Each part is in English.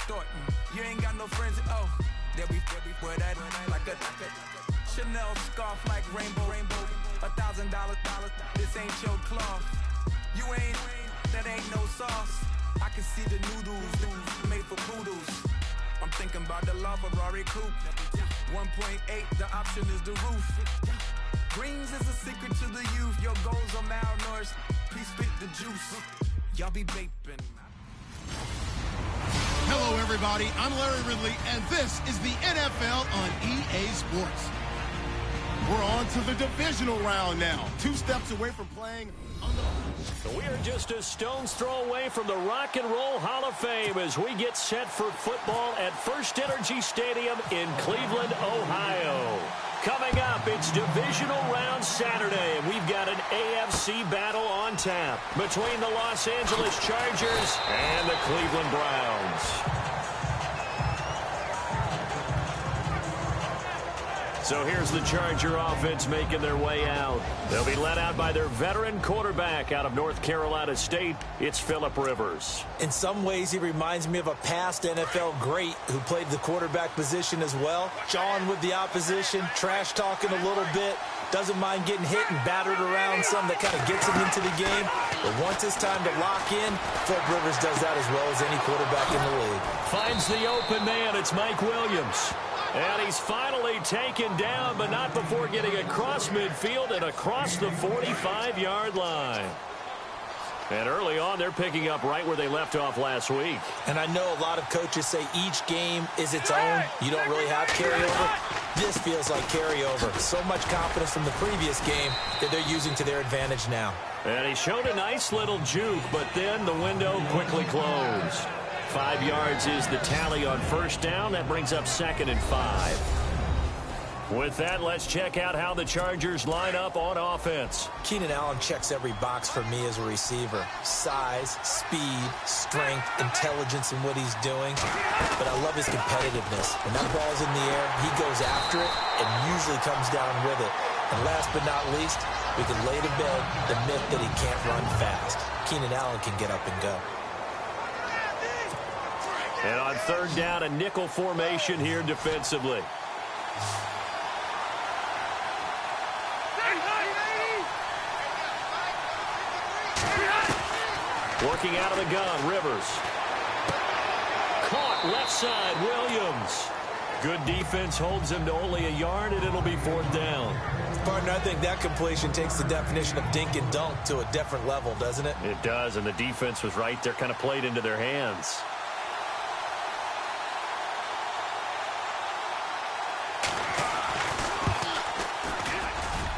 extorting. You ain't got no friends, oh. They'll be wear that like a Chanel scarf like rainbow. $1,000, this ain't your cloth. You ain't, that ain't no sauce. I can see the noodles made for poodles. I'm thinking about the La Ferrari coupe. 1.8, the option is the roof. Greens is a secret to the youth. Your goals are malnourished. Please spit the juice. Y'all be vaping. Hello, everybody. I'm Larry Ridley, and this is the NFL on EA Sports. We're on to the divisional round now. 2 steps away from playing on the... We are just a stone's throw away from the Rock and Roll Hall of Fame as we get set for football at First Energy Stadium in Cleveland, Ohio. Coming up, it's divisional round Saturday, and we've got an AFC battle on tap between the Los Angeles Chargers and the Cleveland Browns. So here's the Charger offense making their way out. They'll be led out by their veteran quarterback out of North Carolina State. It's Phillip Rivers. In some ways, he reminds me of a past NFL great who played the quarterback position as well. Jawing with the opposition, trash talking a little bit, doesn't mind getting hit and battered around, some that kind of gets him into the game. But once it's time to lock in, Phillip Rivers does that as well as any quarterback in the league. Finds the open man. It's Mike Williams. And he's finally taken down, but not before getting across midfield and across the 45-yard line. And early on, they're picking up right where they left off last week. And I know a lot of coaches say each game is its own. You don't really have carryover. This feels like carryover. So much confidence from the previous game that they're using to their advantage now. And he showed a nice little juke, but then the window quickly closed. 5 yards is the tally on first down. That brings up 2nd and 5. With that, let's check out how the Chargers line up on offense. Keenan Allen checks every box for me as a receiver. Size, speed, strength, intelligence in what he's doing. But I love his competitiveness. When that ball's in the air, he goes after it and usually comes down with it. And last but not least, we can lay to bed the myth that he can't run fast. Keenan Allen can get up and go. And on third down, a nickel formation here defensively. Working out of the gun, Rivers. Caught left side, Williams. Good defense holds him to only a yard, and it'll be 4th down. Partner, I think that completion takes the definition of dink and dunk to a different level, doesn't it? It does, and the defense was right there, kind of played into their hands.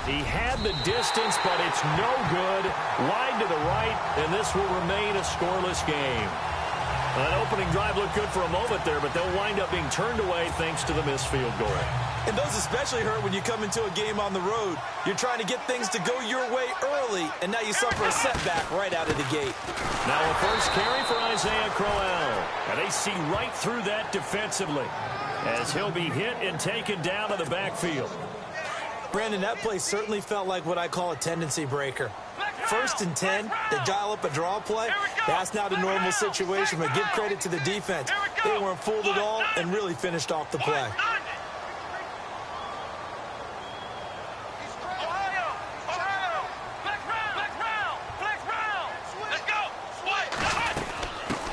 He had the distance, but it's no good. Wide to the right, and this will remain a scoreless game. An opening drive looked good for a moment there, but they'll wind up being turned away thanks to the missed field goal. And those especially hurt when you come into a game on the road. You're trying to get things to go your way early, and now you suffer a setback right out of the gate. Now a first carry for Isaiah Crowell. And they see right through that defensively as he'll be hit and taken down to the backfield. Brandon, that play certainly felt like what I call a tendency breaker. 1st and 10, they dial up a draw play. That's not a normal situation, but give credit to the defense. They weren't fooled at all and really finished off the play.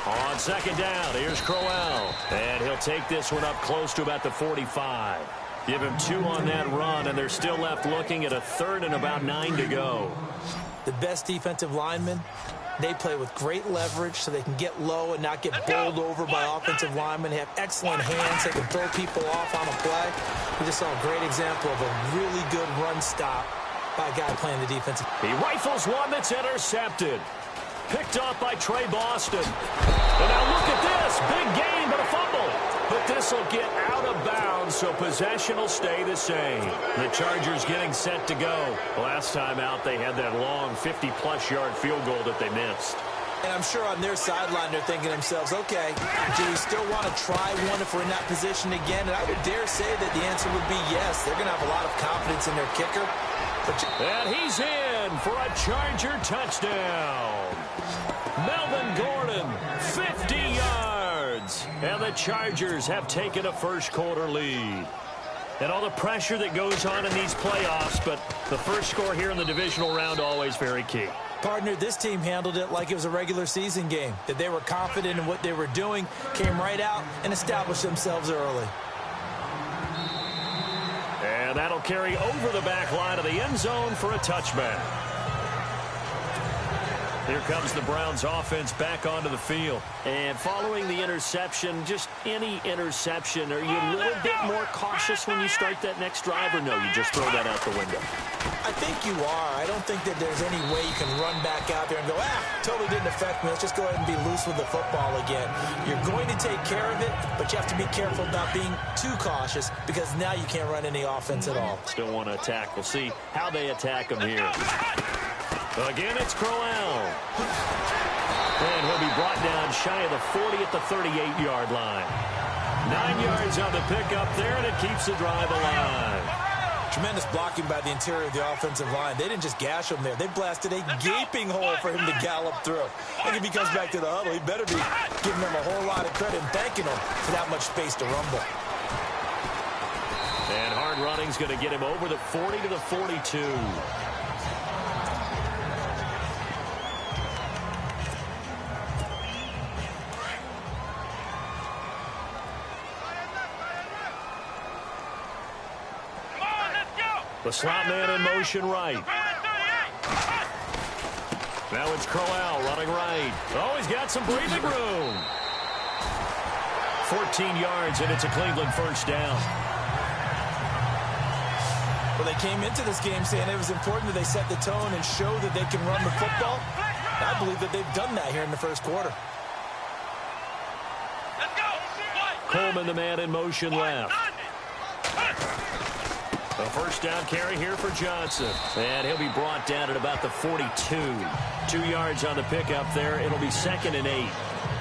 On 2nd down, here's Crowell. And he'll take this one up close to about the 45. Give him 2 on that run, and they're still left looking at a 3rd and about 9 to go. The best defensive linemen, they play with great leverage so they can get low and not get bowled over by offensive linemen. They have excellent hands. They can throw people off on a play. We just saw a great example of a really good run stop by a guy playing the defensive. He rifles one that's intercepted. Picked off by Trey Boston. And now look at this. Big gain, but a fumble. But this will get out of bounds, so possession will stay the same. The Chargers getting set to go. Last time out, they had that long 50-plus yard field goal that they missed. And I'm sure on their sideline, they're thinking to themselves, okay, do we still want to try one if we're in that position again? And I would dare say that the answer would be yes. They're going to have a lot of confidence in their kicker. And he's in for a Charger touchdown. Melvin Gordon, 50 yards. And the Chargers have taken a first-quarter lead. And all the pressure that goes on in these playoffs, but the first score here in the divisional round always very key. Partner, this team handled it like it was a regular season game, that they were confident in what they were doing, came right out and established themselves early. And that'll carry over the back line of the end zone for a touchback. Here comes the Browns offense back onto the field. And following the interception, just any interception, are you a little bit more cautious when you start that next drive, or no, you just throw that out the window? I think you are. I don't think that there's any way you can run back out there and go, totally didn't affect me. Let's just go ahead and be loose with the football again. You're going to take care of it, but you have to be careful about being too cautious because now you can't run any offense at all. Still want to attack. We'll see how they attack him here. Again, it's Crowell. And he'll be brought down shy of the 40 at the 38-yard line. 9 yards on the pickup there, and it keeps the drive alive. Tremendous blocking by the interior of the offensive line. They didn't just gash him there. They blasted a gaping hole for him to gallop through. And if he comes back to the huddle, he better be giving them a whole lot of credit and thanking them for that much space to rumble. And hard running's going to get him over the 40 to the 42. The slot man in motion right. Now it's Crowell running right. Oh, he's got some breathing room. 14 yards, and it's a Cleveland first down. Well, they came into this game saying it was important that they set the tone and show that they can run the football. I believe that they've done that here in the first quarter. Coleman, the man in motion left. A first down carry here for Johnson. And he'll be brought down at about the 42. 2 yards on the pickup there. It'll be 2nd and 8.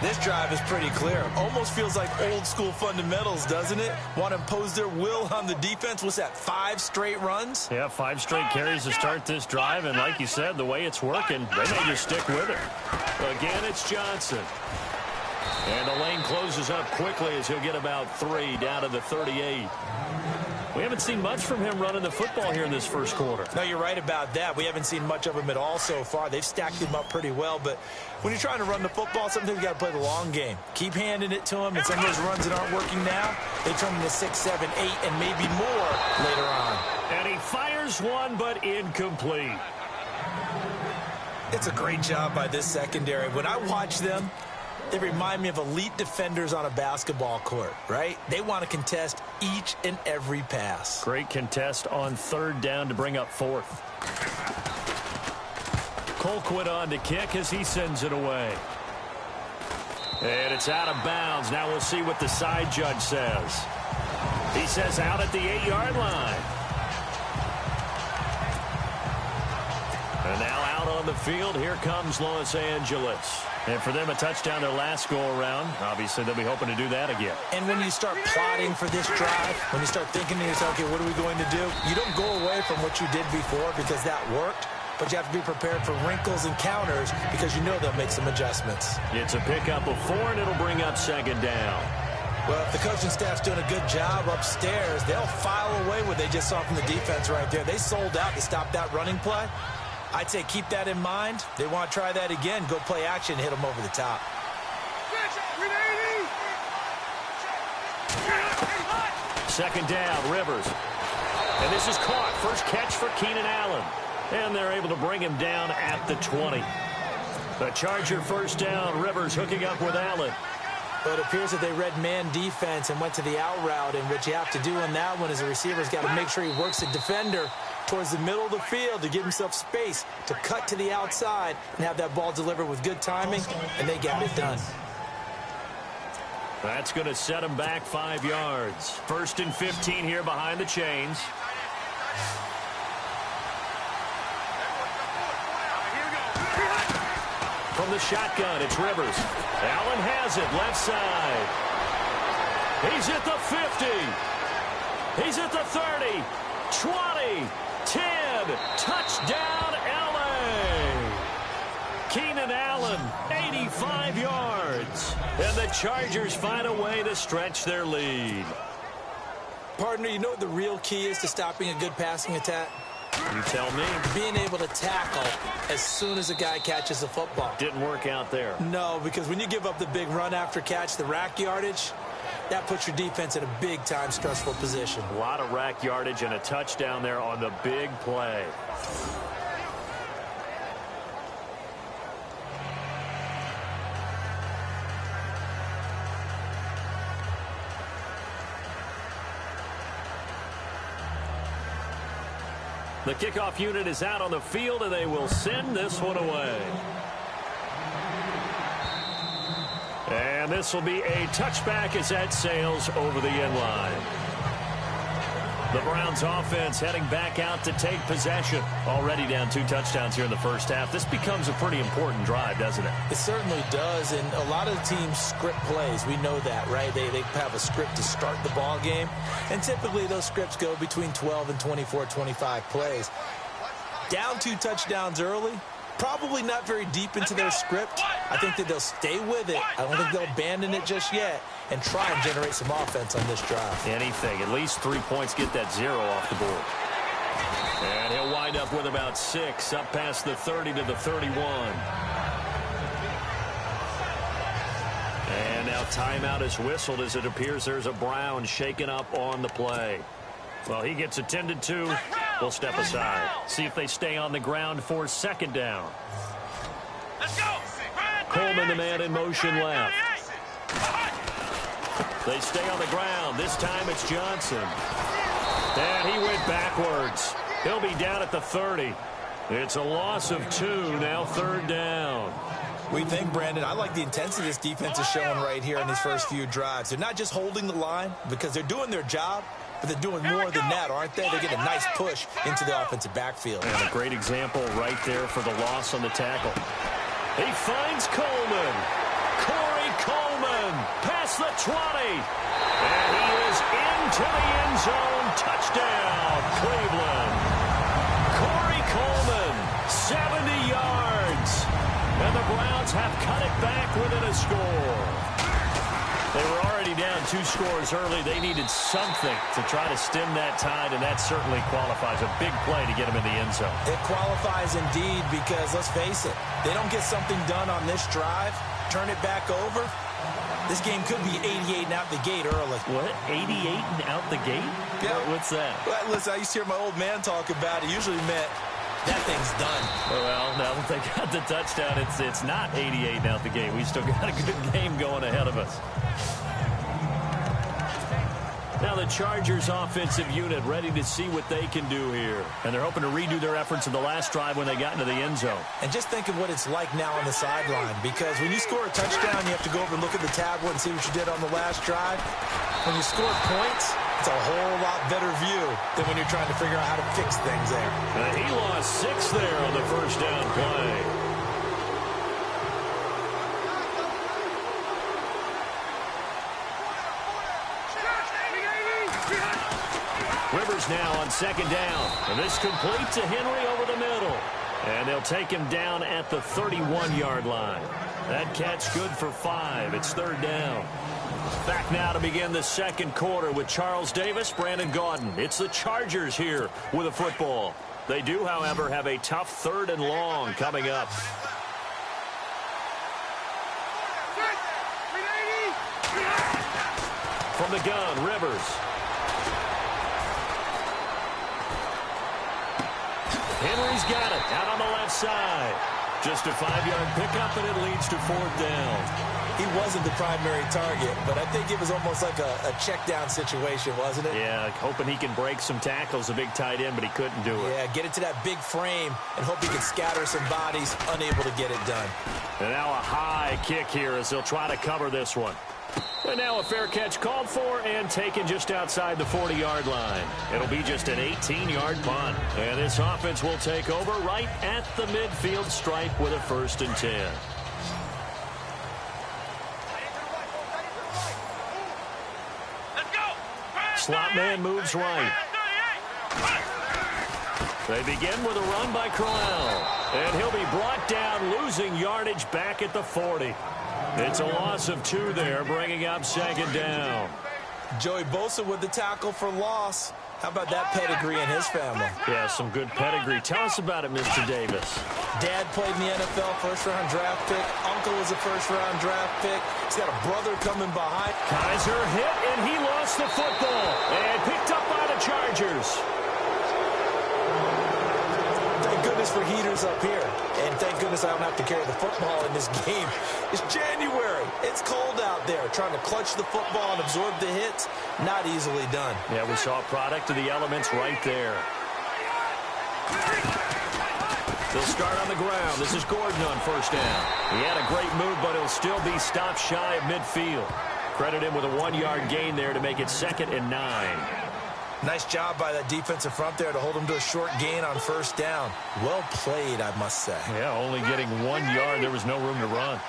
This drive is pretty clear. Almost feels like old school fundamentals, doesn't it? Want to impose their will on the defense. What's that, 5 straight runs? Yeah, 5 straight carries to start this drive. And like you said, the way it's working, they may just stick with it. Again, it's Johnson. And the lane closes up quickly as he'll get about 3 down to the 38. We haven't seen much from him running the football here in this first quarter. No, you're right about that. We haven't seen much of him at all so far. They've stacked him up pretty well, but when you're trying to run the football, sometimes you got to play the long game. Keep handing it to him, and some of those runs that aren't working now, they turn into 6, 7, 8, and maybe more later on. And he fires one, but incomplete. It's a great job by this secondary. When I watch them, they remind me of elite defenders on a basketball court, right? They want to contest each and every pass. Great contest on 3rd down to bring up 4th. Colquitt on to kick as he sends it away. And it's out of bounds. Now we'll see what the side judge says. He says out at the 8-yard line. And now out on the field, here comes Los Angeles. And for them, a touchdown their last go-around. Obviously, they'll be hoping to do that again. And when you start plotting for this drive, when you start thinking to yourself, okay, what are we going to do? You don't go away from what you did before because that worked, but you have to be prepared for wrinkles and counters because you know they'll make some adjustments. It's a pickup of 4, and it'll bring up 2nd down. Well, if the coaching staff's doing a good job upstairs, they'll file away what they just saw from the defense right there. They sold out to stop that running play. I'd say keep that in mind. They want to try that again. Go play action, hit them over the top. Second down, Rivers. And this is caught. First catch for Keenan Allen. And they're able to bring him down at the 20. The Charger first down. Rivers hooking up with Allen. But it appears that they read man defense and went to the out route. And what you have to do on that one is the receiver's got to make sure he works the defender towards the middle of the field to give himself space to cut to the outside and have that ball delivered with good timing, and they got it done. That's going to set him back 5 yards. 1st and 15 here behind the chains. From the shotgun, it's Rivers. Allen has it, left side. He's at the 50. He's at the 30. 20. 10, touchdown, L.A. Keenan Allen, 85 yards. And the Chargers find a way to stretch their lead. Partner, you know what the real key is to stopping a good passing attack? You tell me. Being able to tackle as soon as a guy catches the football. Didn't work out there. No, because when you give up the big run after catch, the rack yardage, that puts your defense in a big-time stressful position. A lot of rack yardage and a touchdown there on the big play. The kickoff unit is out on the field, and they will send this one away. And this will be a touchback as that sails over the end line. The Browns offense heading back out to take possession. Already down 2 touchdowns here in the first half. This becomes a pretty important drive, doesn't it? It certainly does, and a lot of the teams script plays. We know that, right? They have a script to start the ball game, and typically those scripts go between 12 and 24, 25 plays. Down 2 touchdowns early, probably not very deep into their script. I think that they'll stay with it. I don't think they'll abandon it just yet and try and generate some offense on this drive. Anything. At least 3 points, get that 0 off the board. And he'll wind up with about 6 up past the 30 to the 31. And now timeout is whistled as it appears there's a Brown shaken up on the play. Well, he gets attended to. We'll step aside. See if they stay on the ground for second down. Let's go. Coleman, the man in motion left. They stay on the ground. This time it's Johnson. And he went backwards. He'll be down at the 30. It's a loss of 2, now third down. We think, Brandon, I like the intensity this defense is showing right here in these first few drives. They're not just holding the line because they're doing their job, but they're doing more than that, aren't they? They get a nice push into the offensive backfield. And a great example right there for the loss on the tackle. He finds Coleman. Corey Coleman past the 20. And he is into the end zone. Touchdown, Cleveland. Corey Coleman, 70 yards. And the Browns have cut it back within a score. They were already down 2 scores early. They needed something to try to stem that tide, and that certainly qualifies. A big play to get them in the end zone. It qualifies indeed because, let's face it, they don't get something done on this drive, turn it back over, this game could be 88 and out the gate early. What? 88 and out the gate? Yeah. What's that? Well, listen, I used to hear my old man talk about it. Usually meant that thing's done. Well, now that they got the touchdown, it's not 88 and out the gate. We still got a good game going ahead of us. Now the Chargers offensive unit ready to see what they can do here. And they're hoping to redo their efforts in the last drive when they got into the end zone. And just think of what it's like now on the sideline, because when you score a touchdown, you have to go over and look at the tablet and see what you did on the last drive. When you score points, it's a whole lot better view than when you're trying to figure out how to fix things there. He lost 6 there on the first down play. Rivers now on second down. And this complete to Henry over the middle. And they'll take him down at the 31-yard line. That catch good for 5. It's third down. Back now to begin the second quarter with Charles Davis, Brandon Gaudin. It's the Chargers here with a football. They do, however, have a tough 3rd and long coming up. From the gun, Rivers. Henry's got it out on the left side. Just a 5-yard pickup, and it leads to 4th down. He wasn't the primary target, but I think it was almost like a check down situation, wasn't it? Yeah, hoping he can break some tackles, a big tight end, but he couldn't do it. Yeah, get it to that big frame and hope he can scatter some bodies, unable to get it done. And now a high kick here as they'll try to cover this one. And now a fair catch called for and taken just outside the 40-yard line. It'll be just an 18-yard punt. And this offense will take over right at the midfield stripe with a 1st and 10. Let's go. Slot man moves right. They begin with a run by Crowell. And he'll be brought down, losing yardage back at the 40. It's a loss of 2 there, bringing up 2nd down. Joey Bosa with the tackle for loss. How about that pedigree in his family? Yeah, some good pedigree. Tell us about it, Mr. Davis. Dad played in the NFL, first-round draft pick. Uncle was a first-round draft pick. He's got a brother coming behind. Kaiser hit, and he lost the football. And picked up by the Chargers. Thank goodness for heaters up here. And thank goodness I don't have to carry the football in this game. It's January. It's cold out there. Trying to clutch the football and absorb the hits, not easily done. Yeah, we saw a product of the elements right there. They'll start on the ground. This is Gordon on first down. He had a great move, but he'll still be stopped shy of midfield. Credit him with a 1-yard gain there to make it 2nd and 9. Nice job by that defensive front there to hold him to a short gain on first down. Well played, I must say. Yeah, only getting 1 yard. There was no room to run.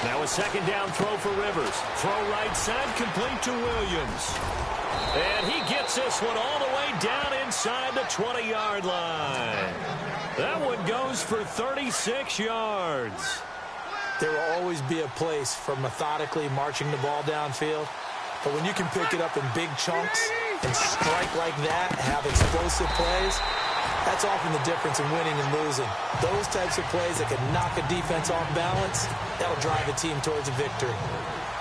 Now a 2nd down throw for Rivers. Throw right side, complete to Williams. And he gets this one all the way down inside the 20-yard line. That one goes for 36 yards. There will always be a place for methodically marching the ball downfield. But when you can pick it up in big chunks and strike like that, have explosive plays, that's often the difference in winning and losing. Those types of plays that can knock a defense off balance, that'll drive a team towards a victory.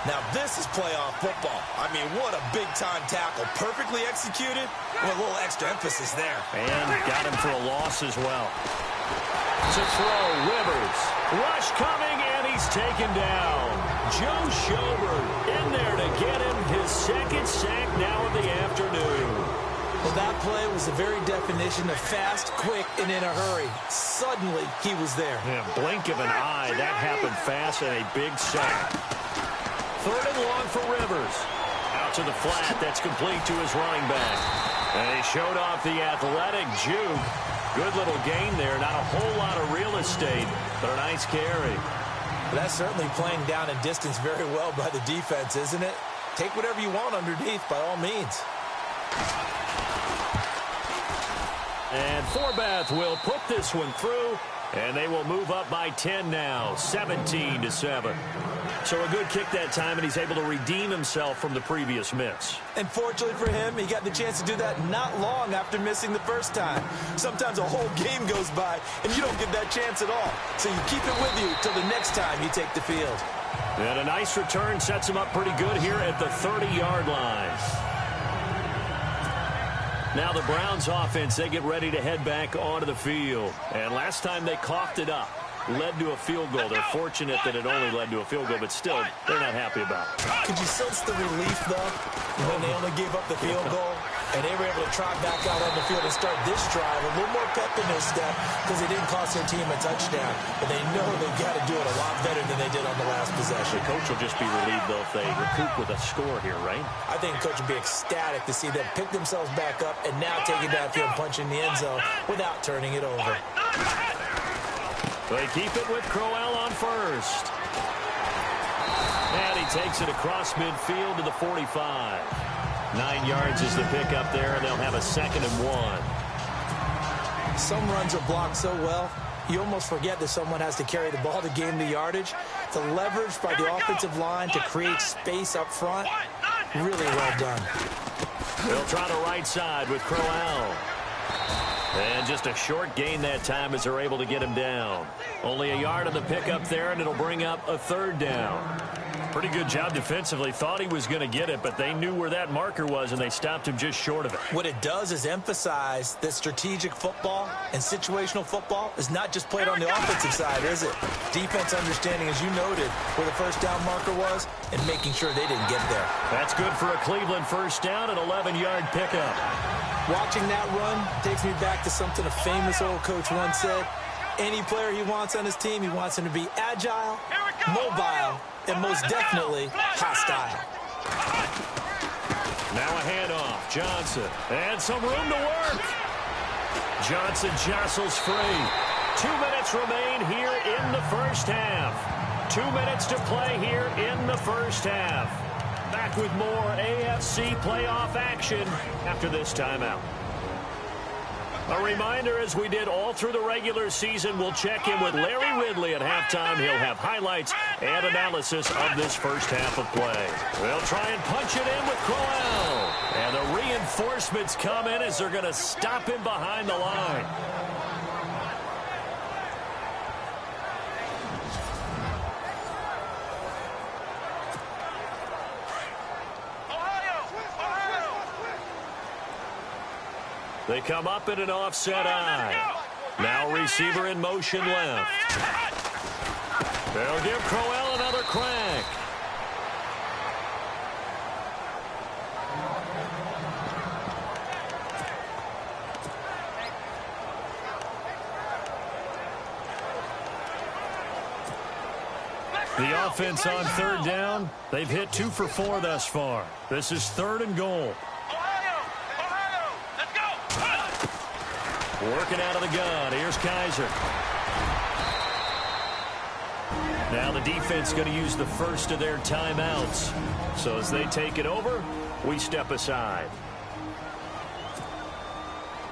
Now this is playoff football. I mean, what a big-time tackle. Perfectly executed with a little extra emphasis there. And got him for a loss as well. To throw, Rivers. Rush coming, and he's taken down. Joe Schobert in there to get him his 2nd sack now of the afternoon. Well, that play was the very definition of fast, quick, and in a hurry. Suddenly, he was there. Yeah, blink of an eye. That happened fast and a big sack. 3rd and long for Rivers. Out to the flat. That's complete to his running back. And he showed off the athletic juke. Good little gain there. Not a whole lot of real estate, but a nice carry. That's certainly playing down in distance very well by the defense, isn't it? Take whatever you want underneath, by all means. And Forbath will put this one through, and they will move up by 10 now, 17-7. So a good kick that time, and he's able to redeem himself from the previous miss. And fortunately for him, he got the chance to do that not long after missing the first time. Sometimes a whole game goes by, and you don't get that chance at all. So you keep it with you till the next time you take the field. And a nice return sets him up pretty good here at the 30-yard line. Now the Browns offense, they get ready to head back onto the field. And last time they coughed it up. Led to a field goal. They're fortunate that it only led to a field goal, but still, they're not happy about it. Could you sense the relief, though, when they only gave up the field goal and they were able to trot back out on the field and start this drive, a little more pep in their step because they didn't cost their team a touchdown, but they know they've got to do it a lot better than they did on the last possession. The coach will just be relieved, though, if they recoup with a score here, right? I think the coach would be ecstatic to see them pick themselves back up and now take it downfield and punch in the end zone without turning it over. They keep it with Crowell on first. And he takes it across midfield to the 45. 9 yards is the pickup there, and they'll have a 2nd and 1. Some runs are blocked so well, you almost forget that someone has to carry the ball to gain the yardage. The leverage by the offensive line to create space up front, really well done. They'll try the right side with Crowell. And just a short gain that time as they're able to get him down. Only a yard on the pickup there, and it'll bring up a 3rd down. Pretty good job defensively. Thought he was going to get it, but they knew where that marker was, and they stopped him just short of it. What it does is emphasize that strategic football and situational football is not just played on the offensive side, is it? Defense understanding, as you noted, where the first down marker was and making sure they didn't get there. That's good for a Cleveland first down, an 11-yard pickup. Watching that run takes me back to something a famous old coach once said. Any player he wants on his team, he wants him to be agile, mobile, and most definitely hostile. Now a handoff. Johnson. And some room to work. Johnson jostles free. 2 minutes remain here in the first half. 2 minutes to play here in the first half. Back with more AFC playoff action after this timeout. A reminder, as we did all through the regular season, we'll check in with Larry Ridley at halftime. He'll have highlights and analysis of this first half of play. They'll try and punch it in with Crowell. And the reinforcements come in as they're going to stop him behind the line. They come up in an offset eye. Now receiver in motion left. They'll give Crowell another crack. The offense on third down. They've hit 2 for 4 thus far. This is 3rd and goal. Working out of the gun. Here's Kaiser. Now the defense going to use the first of their timeouts. So as they take it over, we step aside.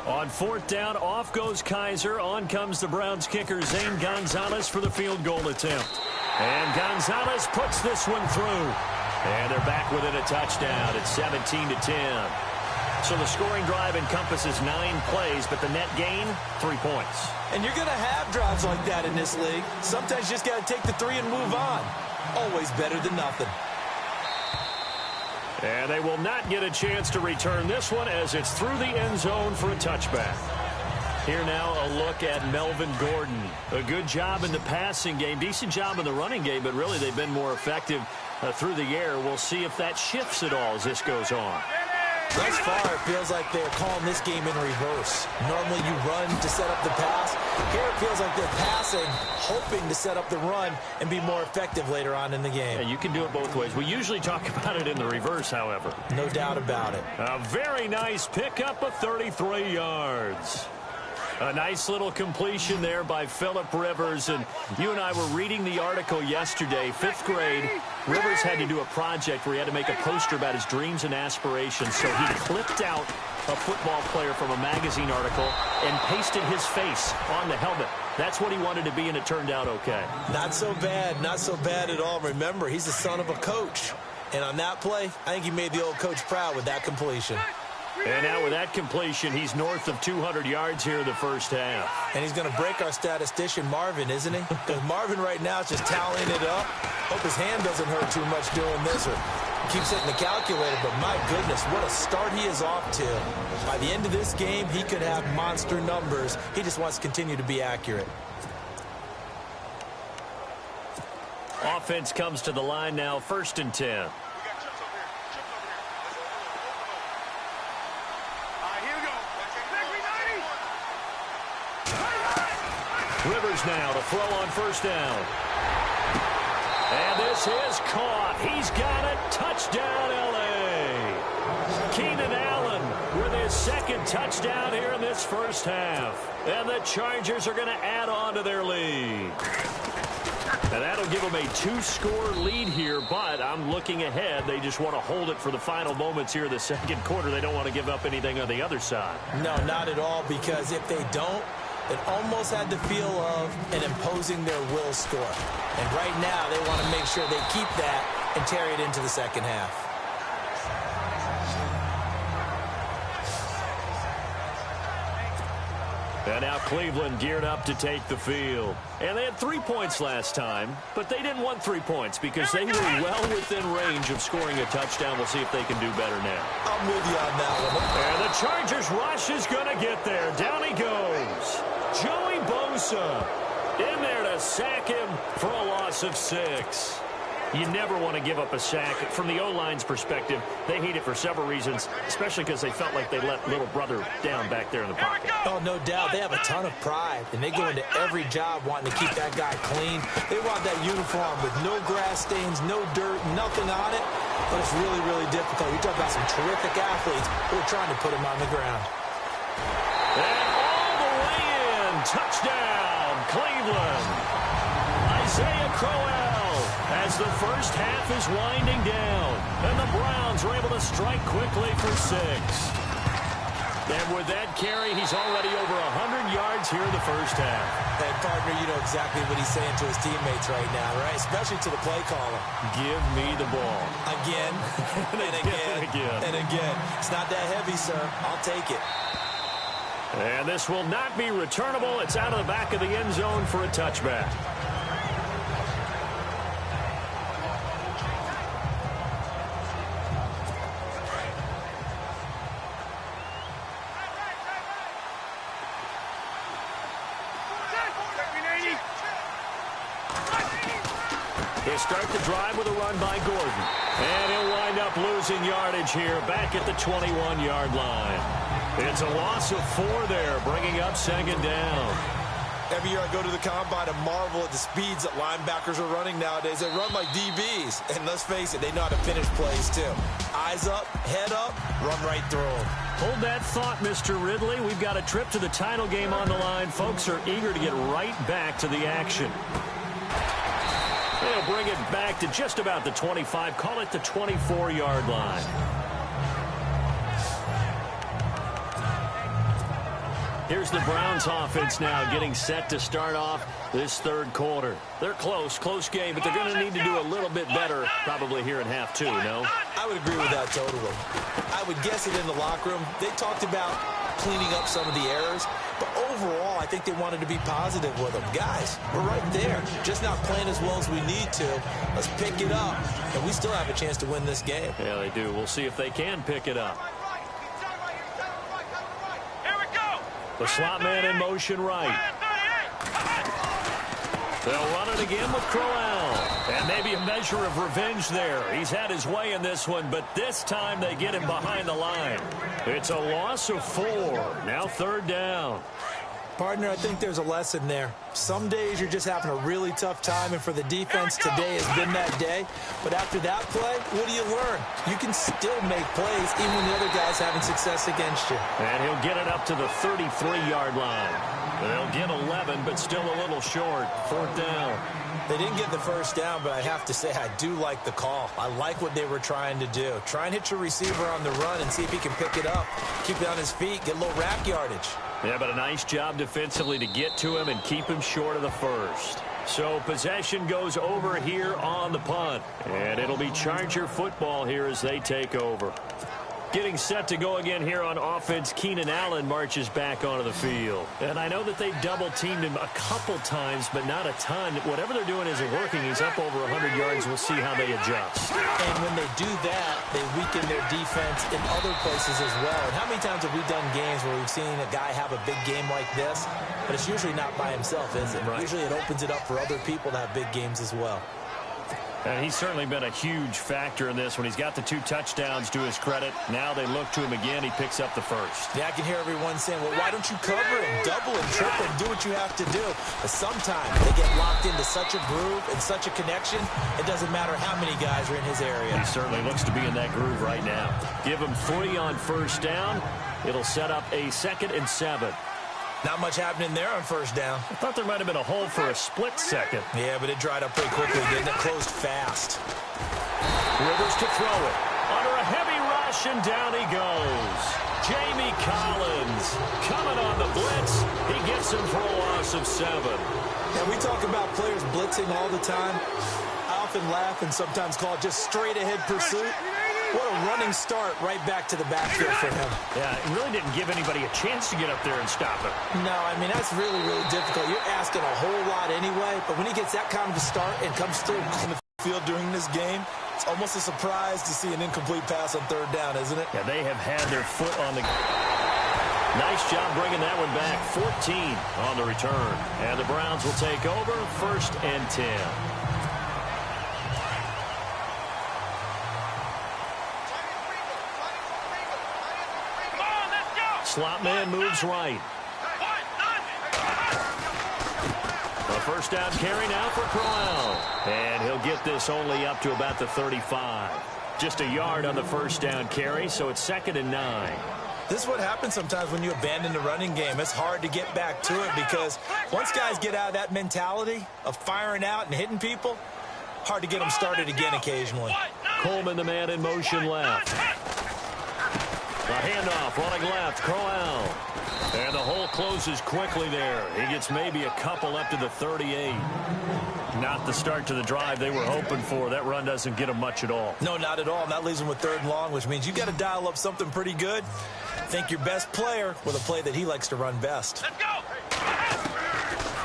On 4th down, off goes Kaiser. On comes the Browns kicker, Zane Gonzalez, for the field goal attempt. And Gonzalez puts this one through. And they're back within a touchdown. It's 17-10. So the scoring drive encompasses 9 plays, but the net gain, 3 points. And you're going to have drives like that in this league. Sometimes you just got to take the 3 and move on. Always better than nothing. And they will not get a chance to return this one as it's through the end zone for a touchback. Here now a look at Melvin Gordon. A good job in the passing game, decent job in the running game, but really they've been more effective through the air. We'll see if that shifts at all as this goes on. Thus far, it feels like they're calling this game in reverse. Normally you run to set up the pass. Here it feels like they're passing, hoping to set up the run and be more effective later on in the game. Yeah, you can do it both ways. We usually talk about it in the reverse, however. No doubt about it. A very nice pickup of 33 yards. A nice little completion there by Phillip Rivers. And you and I were reading the article yesterday, 5th grade. Rivers had to do a project where he had to make a poster about his dreams and aspirations. So he clipped out a football player from a magazine article and pasted his face on the helmet. That's what he wanted to be, and it turned out okay. Not so bad. Not so bad at all. Remember, he's the son of a coach. And on that play, I think he made the old coach proud with that completion. And now with that completion, he's north of 200 yards here in the first half. And he's going to break our statistician, Marvin, isn't he? Because Marvin right now is just tallying it up. Hope his hand doesn't hurt too much doing this or keeps hitting the calculator. But my goodness, what a start he is off to. By the end of this game, he could have monster numbers. He just wants to continue to be accurate. Offense comes to the line now, 1st and 10. Rivers now to throw on 1st down. And this is caught. He's got it. Touchdown, L.A. Keenan Allen with his 2nd touchdown here in this first half. And the Chargers are going to add on to their lead. And that'll give them a 2-score lead here, but I'm looking ahead. They just want to hold it for the final moments here in the 2nd quarter. They don't want to give up anything on the other side. No, not at all, because if they don't, it almost had the feel of an imposing their will score. And right now, they want to make sure they keep that and carry it into the 2nd half. And now Cleveland geared up to take the field. And they had 3 points last time, but they didn't want 3 points because they were well within range of scoring a touchdown. We'll see if they can do better now. I'm with you on that one. And the Chargers rush is going to get there. Down he goes. Joey Bosa in there to sack him for a loss of 6. You never want to give up a sack. From the O-line's perspective, they hate it for several reasons, especially because they felt like they let little brother down back there in the pocket. Oh, no doubt. They have a ton of pride, and they go into every job wanting to keep that guy clean. They want that uniform with no grass stains, no dirt, nothing on it. But it's really, really difficult. You talk about some terrific athletes who are trying to put him on the ground. And all the way in. Touchdown, Cleveland. Isaiah Crowell. As the first half is winding down, and the Browns are able to strike quickly for 6. And with that carry, he's already over 100 yards here in the first half. And, partner, you know exactly what he's saying to his teammates right now, right? Especially to the play caller. Give me the ball. Again, and again, and again. It's not that heavy, sir. I'll take it. And this will not be returnable. It's out of the back of the end zone for a touchback. He'll start the drive with a run by Gordon. And he'll wind up losing yardage here back at the 21-yard line. It's a loss of 4 there, bringing up second down. Every year I go to the combine and marvel at the speeds that linebackers are running nowadays. They run like DBs. And let's face it, they know how to finish plays too. Eyes up, head up, run right through them. Hold that thought, Mr. Ridley. We've got a trip to the title game on the line. Folks are eager to get right back to the action. They'll bring it back to just about the 25. Call it the 24-yard line. Here's the Browns offense now getting set to start off this third quarter. They're close game, but they're going to need to do a little bit better probably here in half 2, no? I would agree with that totally. I would guess it in the locker room. They talked about cleaning up some of the errors, but overall, I think they wanted to be positive with them. Guys, we're right there. Just not playing as well as we need to. Let's pick it up, and we still have a chance to win this game. Yeah, they do. We'll see if they can pick it up. The slot man in motion right. They'll run it again with Crowell. And maybe a measure of revenge there. He's had his way in this one, but this time they get him behind the line. It's a loss of 4. Now third down. Partner, I think there's a lesson there. Some days you're just having a really tough time, and for the defense, today has been that day. But after that play, what do you learn? You can still make plays even when the other guy's having success against you. And he'll get it up to the 33-yard line. They'll get 11, but still a little short. Fourth down. They didn't get the first down, but I have to say I do like the call. I like what they were trying to do. Try and hit your receiver on the run and see if he can pick it up. Keep it on his feet, get a little rack yardage. Yeah, but a nice job defensively to get to him and keep him short of the first. So possession goes over here on the punt. And it'll be Charger football here as they take over. Getting set to go again here on offense, Keenan Allen marches back onto the field. And I know that they double-teamed him a couple times, but not a ton. Whatever they're doing isn't working. He's up over 100 yards. We'll see how they adjust. And when they do that, they weaken their defense in other places as well. And how many times have we done games where we've seen a guy have a big game like this? But it's usually not by himself, is it? Right. Usually it opens it up for other people to have big games as well. And he's certainly been a huge factor in this when he's got the 2 touchdowns to his credit. Now they look to him again. He picks up the first. Yeah, I can hear everyone saying, well, why don't you cover him, double him, triple him, do what you have to do. But sometimes they get locked into such a groove and such a connection, it doesn't matter how many guys are in his area. He certainly looks to be in that groove right now. Give him 3 on first down. It'll set up a 2nd and 7. Not much happening there on first down. I thought there might have been a hole for a split second. Yeah, but it dried up pretty quickly, didn't it? Closed fast. Rivers to throw it. Under a heavy rush, and down he goes. Jamie Collins coming on the blitz. He gets him for a loss of 7. Yeah, we talk about players blitzing all the time. I often laugh and sometimes call it just straight-ahead pursuit. What a running start right back to the backfield for him. Yeah, it really didn't give anybody a chance to get up there and stop him. No, I mean, that's really, really difficult. You're asking a whole lot anyway, but when he gets that kind of a start and comes through on the field during this game, it's almost a surprise to see an incomplete pass on third down, isn't it? Yeah, they have had their foot on the... Nice job bringing that one back. 14 on the return. And the Browns will take over, 1st and 10. Slot man moves right. A first down carry now for Crowell. And he'll get this only up to about the 35. Just a yard on the first down carry, so it's 2nd and 9. This is what happens sometimes when you abandon the running game. It's hard to get back to it because once guys get out of that mentality of firing out and hitting people, hard to get them started again occasionally. Coleman, the man in motion left. A handoff running left, Crowell. And the hole closes quickly there. He gets maybe a couple up to the 38. Not the start to the drive they were hoping for. That run doesn't get them much at all. No, not at all. And that leaves them with 3rd and long, which means you got to dial up something pretty good. Think your best player with a play that he likes to run best. Let's go.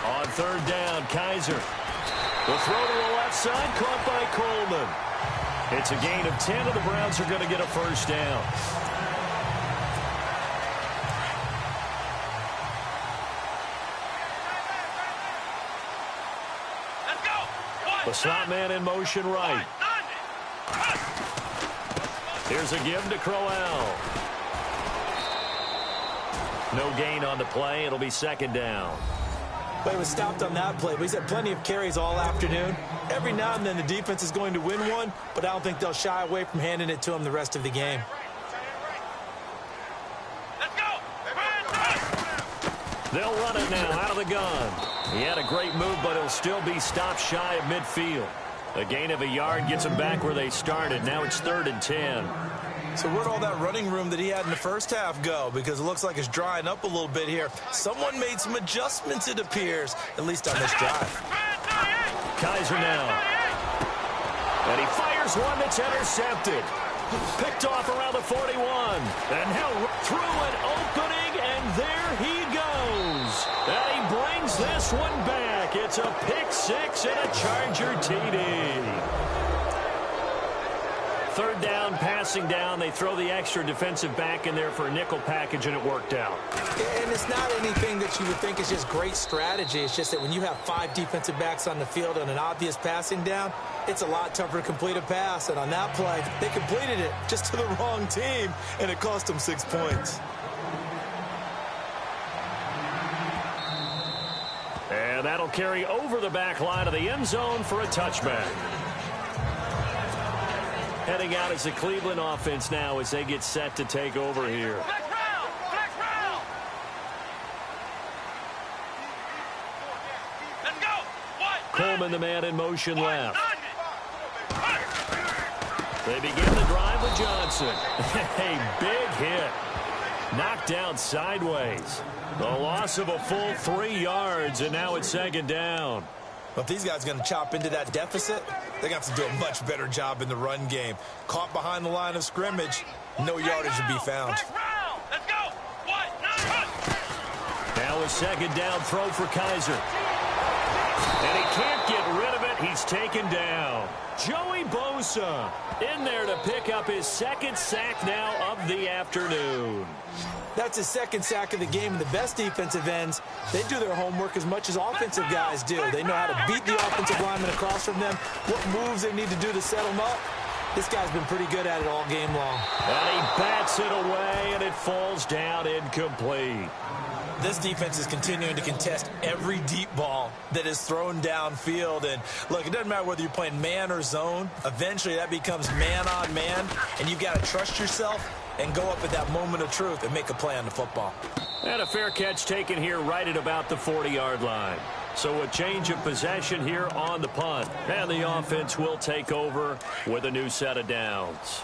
On 3rd down, Kaiser. The throw to the left side, caught by Coleman. It's a gain of 10, and the Browns are going to get a 1st down. Let's go. The slot man in motion right. Here's a give to Crowell. No gain on the play. It'll be 2nd down. But he was stopped on that play. But he's had plenty of carries all afternoon. Every now and then the defense is going to win one, but I don't think they'll shy away from handing it to him the rest of the game. Let's go. They'll run it now out of the gun. He had a great move, but he'll still be stopped shy of midfield. A gain of a yard gets him back where they started. Now it's 3rd and 10. So where'd all that running room that he had in the first half go? Because it looks like it's drying up a little bit here. Someone made some adjustments, it appears, at least on this drive. Kaiser now. And he fires one that's intercepted. Picked off around the 41. And now through an opening, and there he goes. And he brings this one back. It's a pick 6 and a Charger TD. 3rd down, passing down. They throw the extra defensive back in there for a nickel package, and it worked out. And it's not anything that you would think is just great strategy. It's just that when you have 5 defensive backs on the field on an obvious passing down, it's a lot tougher to complete a pass. And on that play, they completed it just to the wrong team, and it cost them 6 points. And that'll carry over the back line of the end zone for a touchback. Heading out is the Cleveland offense now as they get set to take over here. Flex round. Flex round. Let's go. Coleman, the man in motion left. They begin the drive with Johnson. A big hit. Knocked down sideways. The loss of a full 3 yards, and now it's 2nd down. But if these guys are going to chop into that deficit, they're going to have to do a much better job in the run game. Caught behind the line of scrimmage, no yardage to be found. Let's go. Now a 2nd down throw for Kaiser. And he can't get rid of it. He's taken down. Joey Bosa in there to pick up his 2nd sack now of the afternoon. That's his 2nd sack of the game. And the best defensive ends, they do their homework as much as offensive guys do. They know how to beat the offensive lineman across from them, what moves they need to do to set them up. This guy's been pretty good at it all game long. And he bats it away, and it falls down incomplete. This defense is continuing to contest every deep ball that is thrown downfield. And, look, it doesn't matter whether you're playing man or zone. Eventually, that becomes man-on-man, and you've got to trust yourself and go up at that moment of truth and make a play on the football. And a fair catch taken here right at about the 40-yard line. So a change of possession here on the punt. And the offense will take over with a new set of downs.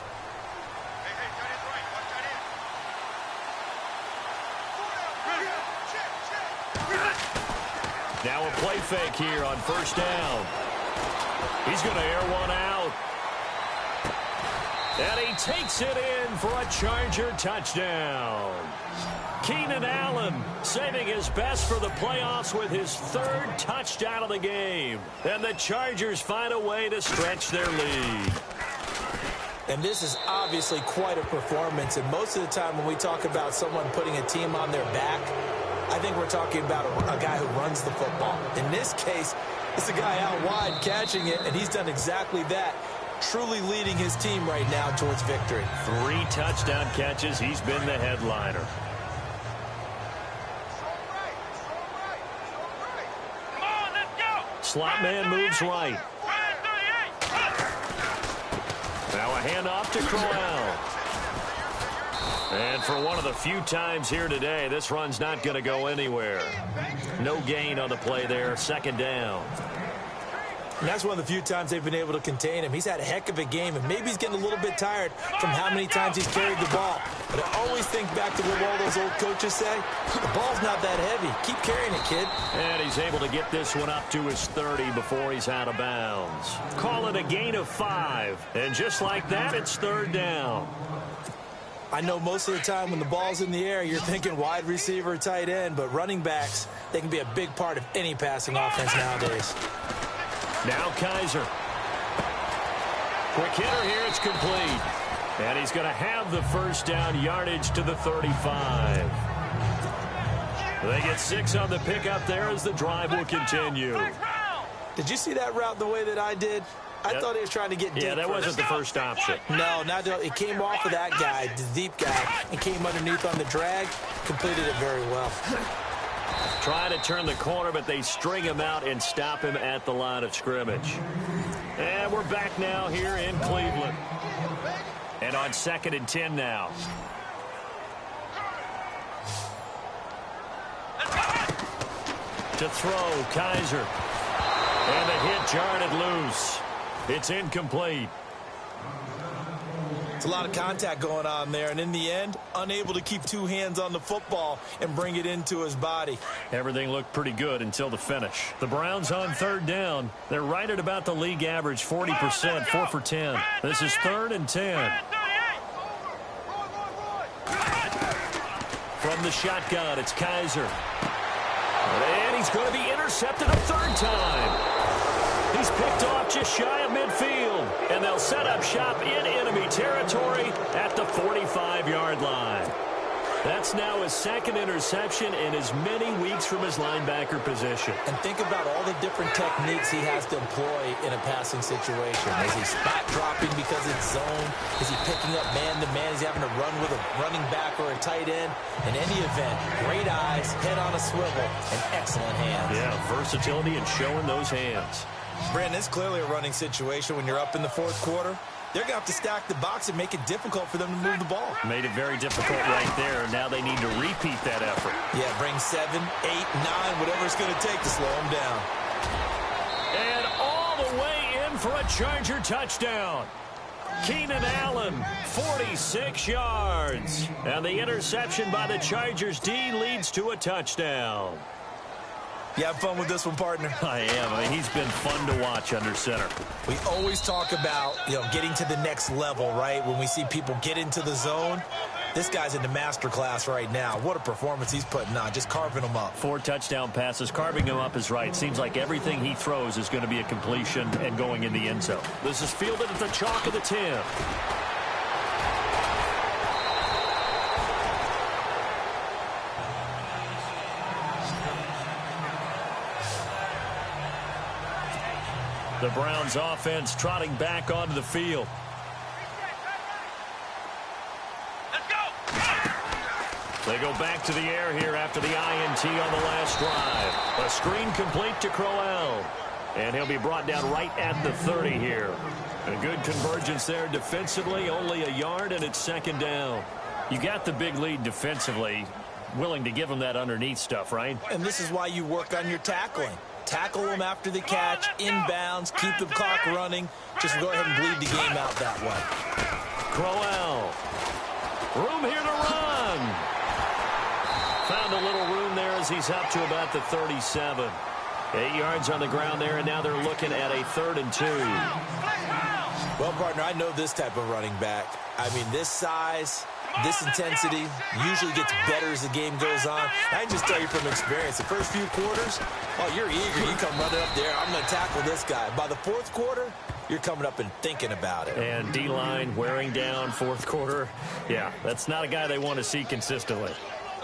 Now a play fake here on 1st down. He's going to air one out. And he takes it in for a Charger touchdown. Keenan Allen saving his best for the playoffs with his 3rd touchdown of the game. And the Chargers find a way to stretch their lead. And this is obviously quite a performance. And most of the time when we talk about someone putting a team on their back, I think we're talking about a guy who runs the football. In this case, it's a guy out wide catching it, and he's done exactly that, truly leading his team right now towards victory. 3 touchdown catches. He's been the headliner. Come on, let's go. Slot man moves right. Now a handoff to Crowell. And for one of the few times here today, this run's not going to go anywhere. No gain on the play there. 2nd down. And that's one of the few times they've been able to contain him. He's had a heck of a game, and maybe he's getting a little bit tired from how many times he's carried the ball. But I always think back to what all those old coaches say. The ball's not that heavy. Keep carrying it, kid. And he's able to get this one up to his 30 before he's out of bounds. Call it a gain of 5. And just like that, it's third down. I know most of the time when the ball's in the air, you're thinking wide receiver, tight end, but running backs, they can be a big part of any passing offense nowadays. Now Kaiser. Quick hitter here, it's complete. And he's going to have the first down, yardage to the 35. They get 6 on the pickup there as the drive will continue. Did you see that route the way that I did? I thought he was trying to get deep. Yeah, that wasn't the first option. No, not it came off of that guy, the deep guy, and came underneath on the drag. Completed it very well. Trying to turn the corner, but they string him out and stop him at the line of scrimmage. And we're back now here in Cleveland. And on 2nd and 10 now. To throw, Kaiser. And the hit jarred loose. It's incomplete. It's a lot of contact going on there, and in the end, unable to keep 2 hands on the football and bring it into his body. Everything looked pretty good until the finish. The Browns on 3rd down. They're right at about the league average, 40%, 4 for 10. This is 3rd and 10. From the shotgun, it's Kaiser. And he's going to be intercepted a 3rd time. He's picked off just shy of midfield, and they'll set up shop in enemy territory at the 45-yard line. That's now his 2nd interception in as many weeks from his linebacker position. And think about all the different techniques he has to employ in a passing situation. Is he spot dropping because it's zone? Is he picking up man-to-man? Is he having to run with a running back or a tight end? In any event, great eyes, head on a swivel, and excellent hands. Yeah, versatility and showing those hands. Brandon, it's clearly a running situation when you're up in the 4th quarter. They're going to have to stack the box and make it difficult for them to move the ball. Made it very difficult right there. Now they need to repeat that effort. Yeah, bring 7, 8, 9, whatever it's going to take to slow them down. And all the way in for a Charger touchdown. Keenan Allen, 46 yards. And the interception by the Chargers D leads to a touchdown. You have fun with this one, partner? I am. I mean, he's been fun to watch under center. We always talk about, getting to the next level, right? When we see people get into the zone, this guy's in the master class right now. What a performance he's putting on, just carving them up. 4 touchdown passes. Carving him up is right. Seems like everything he throws is going to be a completion and going in the end zone. This is fielded at the chalk of the 10. The Browns offense trotting back onto the field. Let's go. They go back to the air here after the INT on the last drive. A screen complete to Crowell. And he'll be brought down right at the 30 here. A good convergence there defensively, only a yard, and it's 2nd down. You got the big lead defensively. Willing to give him that underneath stuff, right? And this is why you work on your tackling. Tackle them after the catch, inbounds, keep the clock running. Just go ahead and bleed the game out that way. Crowell. Room here to run. Found a little room there as he's up to about the 37. 8 yards on the ground there, and now they're looking at a 3rd and 2. Well, partner, I know this type of running back. I mean, this size, this intensity usually gets better as the game goes on. I can just tell you from experience, the first few quarters, you're eager. You come running up there. I'm going to tackle this guy. By the 4th quarter, you're coming up and thinking about it. And D-line wearing down 4th quarter. Yeah, that's not a guy they want to see consistently.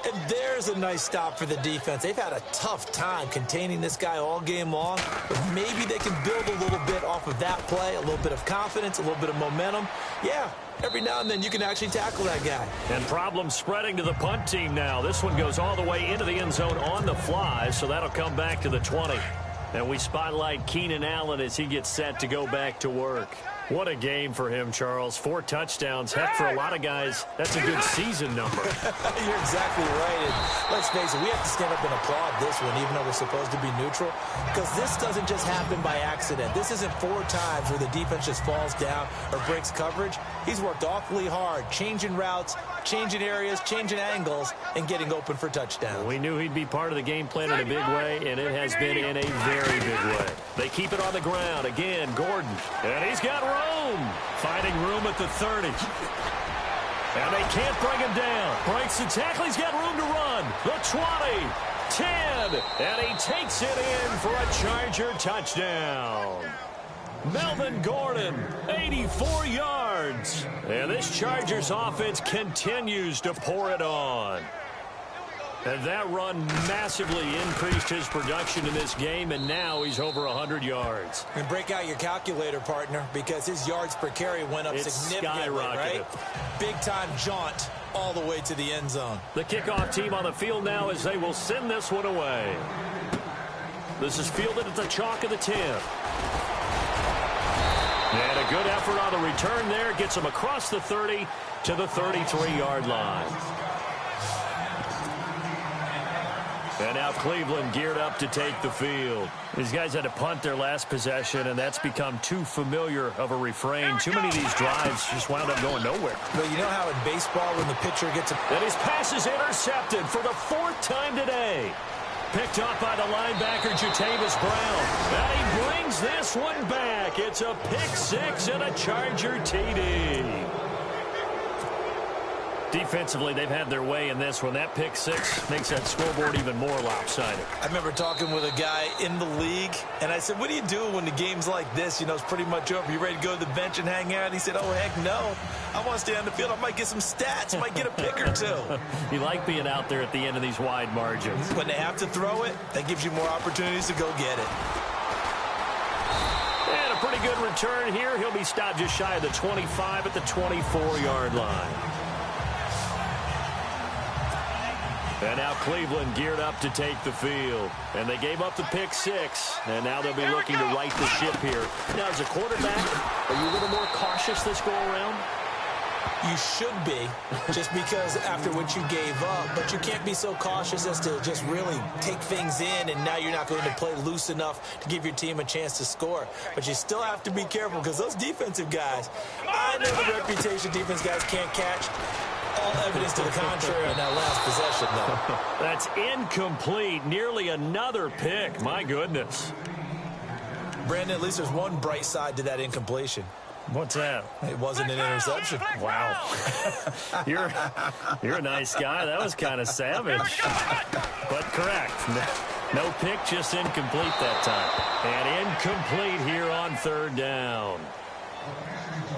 And there's a nice stop for the defense. They've had a tough time containing this guy all game long, but maybe they can build a little bit off of that play, a little bit of confidence, a little bit of momentum. Yeah, every now and then you can actually tackle that guy. And problems spreading to the punt team now. This one goes all the way into the end zone on the fly, so that'll come back to the 20. And we spotlight Keenan Allen as he gets set to go back to work. What a game for him, Charles. 4 touchdowns. Heck, for a lot of guys, that's a good season number. You're exactly right. And let's face it, we have to stand up and applaud this one, even though we're supposed to be neutral, because this doesn't just happen by accident. This isn't 4 times where the defense just falls down or breaks coverage. He's worked awfully hard, changing routes, changing areas, changing angles, and getting open for touchdowns. We knew he'd be part of the game plan in a big way, and it has been in a very big way. They keep it on the ground. Again, Gordon. And he's got room. Finding room at the 30. And they can't bring him down. Breaks the tackle. He's got room to run. The 20. 10. And he takes it in for a Charger touchdown. Melvin Gordon, 84 yards. And this Chargers offense continues to pour it on. And that run massively increased his production in this game, and now he's over 100 yards. And break out your calculator, partner, because his yards per carry went up significantly, right? Big-time jaunt all the way to the end zone. The kickoff team on the field now as they will send this one away. This is fielded at the chalk of the 10. And a good effort on the return there. Gets him across the 30 to the 33-yard line. And now Cleveland geared up to take the field. These guys had to punt their last possession, and that's become too familiar of a refrain. Too many of these drives just wound up going nowhere. But you know how in baseball when the pitcher gets a... And his pass is intercepted for the 4th time today. Picked up by the linebacker, Jatavis Brown. And he brings this one back. It's a pick 6 and a Charger TD. Defensively, they've had their way in this one. That pick 6 makes that scoreboard even more lopsided. I remember talking with a guy in the league, and I said, what do you do when the game's like this? You know, it's pretty much over. You ready to go to the bench and hang out? And he said, oh, heck no. I want to stay on the field. I might get some stats. Might get a pick or 2. You like being out there at the end of these wide margins. When they have to throw it, that gives you more opportunities to go get it. And a pretty good return here. He'll be stopped just shy of the 25 at the 24-yard line. And now Cleveland geared up to take the field. And they gave up the pick 6. And now they'll be looking to right the ship here. Now, as a quarterback, are you a little more cautious this go-around? You should be, just because after what you gave up. But you can't be so cautious as to just really take things in, and now you're not going to play loose enough to give your team a chance to score. But you still have to be careful, because those defensive guys, I know the reputation defense guys can't catch. All evidence to the contrary on that last possession, though. That's incomplete. Nearly another pick. My goodness. Brandon, at least there's one bright side to that incompletion. What's that? It wasn't an interception. Wow. You're a nice guy. That was kind of savage. But correct. No pick, just incomplete that time. And incomplete here on 3rd down.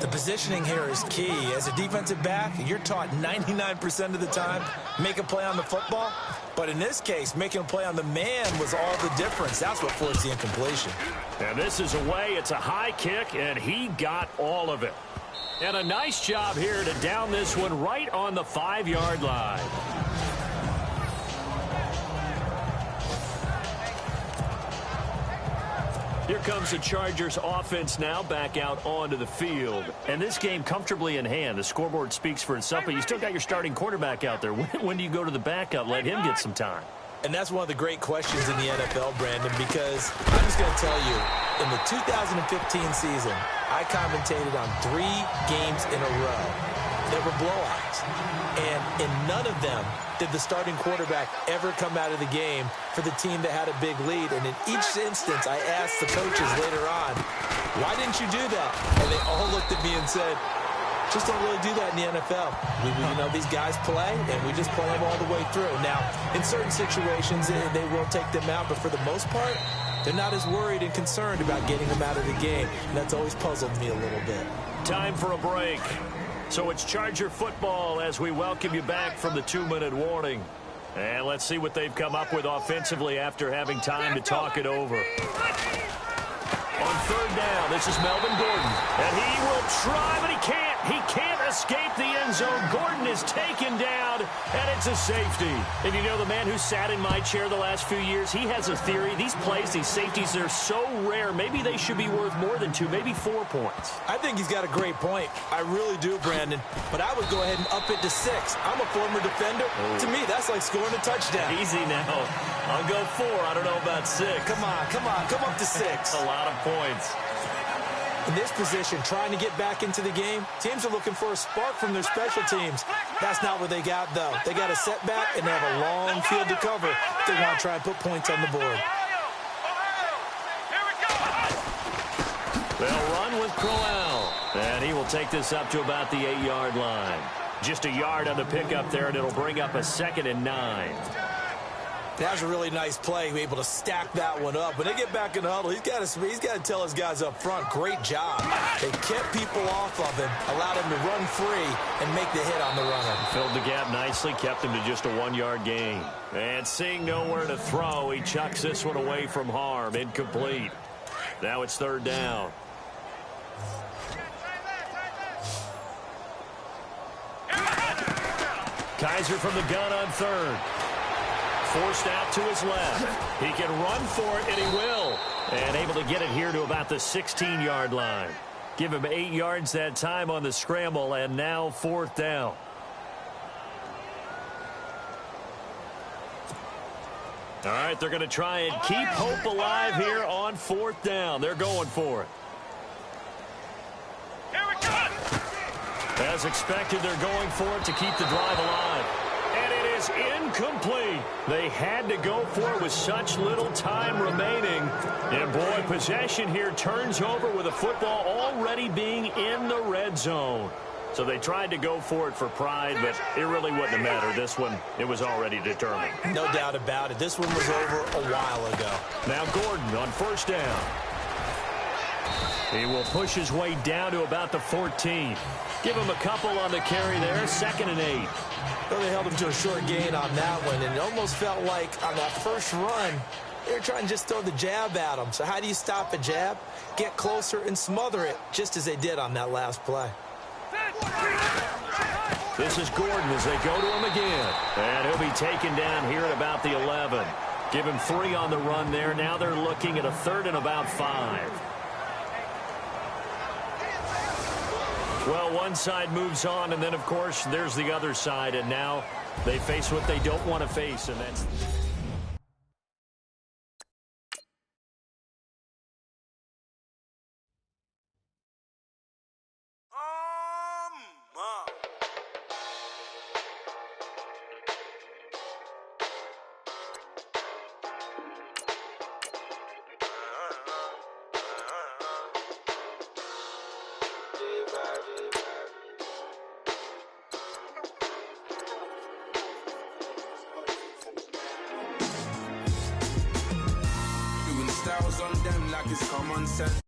The positioning here is key. As a defensive back, you're taught 99% of the time, make a play on the football. But in this case, making a play on the man was all the difference. That's what forced the incompletion. And this is away. It's a high kick, and he got all of it. And a nice job here to down this one right on the 5-yard line. Here comes the Chargers offense now back out onto the field. And this game comfortably in hand. The scoreboard speaks for itself, but you still got your starting quarterback out there. When do you go to the backup? Let him get some time. And that's one of the great questions in the NFL, Brandon, because I'm just going to tell you, in the 2015 season, I commentated on 3 games in a row that were blowouts. And in none of them did the starting quarterback ever come out of the game for the team that had a big lead. And in each instance, I asked the coaches later on, why didn't you do that? And they all looked at me and said, just don't really do that in the NFL. You know, these guys play, and we just play them all the way through. Now, in certain situations, they will take them out, but for the most part, they're not as worried and concerned about getting them out of the game. And that's always puzzled me a little bit. Time for a break. So it's Charger football as we welcome you back from the 2-minute warning. And let's see what they've come up with offensively after having time to talk it over. On 3rd down, this is Melvin Gordon. And he will try, but he can't. He can't escape the end zone. Gordon is taken down, and it's a safety. And you know, the man who sat in my chair the last few years, he has a theory. These plays, these safeties, they're so rare. Maybe they should be worth more than 2, maybe 4 points. I think he's got a great point. I really do, Brandon. But I would go ahead and up it to 6. I'm a former defender. Oh. To me, that's like scoring a touchdown. Easy now. I'll go 4. I don't know about 6. Come on. Come up to 6. A lot of points. In this position, trying to get back into the game, teams are looking for a spark from their special teams. That's not what they got, though. They got a setback, and they have a long field to cover if they want to try and put points on the board. They'll run with Crowell, and he will take this up to about the 8-yard line. Just a yard on the pickup there, and it'll bring up a 2nd and 9. That was a really nice play, able to stack that one up. When they get back in the huddle, he's got to tell his guys up front, great job. They kept people off of him, allowed him to run free and make the hit on the runner. Filled the gap nicely, kept him to just a 1-yard gain. And seeing nowhere to throw, he chucks this one away from harm, incomplete. Now it's 3rd down. Kaiser from the gun on 3rd. Forced out to his left. He can run for it, and he will. And able to get it here to about the 16-yard line. Give him 8 yards that time on the scramble, and now 4th down. All right, they're going to try and keep hope alive here on 4th down. They're going for it. As expected, they're going for it to keep the drive alive. And it is incomplete. They had to go for it with such little time remaining. And, boy, possession here turns over with a football already being in the red zone. So they tried to go for it for pride, but it really wouldn't have mattered. This one, it was already determined. No doubt about it. This one was over a while ago. Now Gordon on 1st down. He will push his way down to about the 14. Give him a couple on the carry there. 2nd and 8. Well, they held him to a short gain on that one, and it almost felt like on that first run, they were trying to just throw the jab at him. So how do you stop a jab? Get closer and smother it, just as they did on that last play. This is Gordon as they go to him again. And he'll be taken down here at about the 11. Give him 3 on the run there. Now they're looking at a 3rd and about 5. Well, one side moves on, and then, of course, there's the other side. And now they face what they don't want to face, and that's... On them like it's common sense.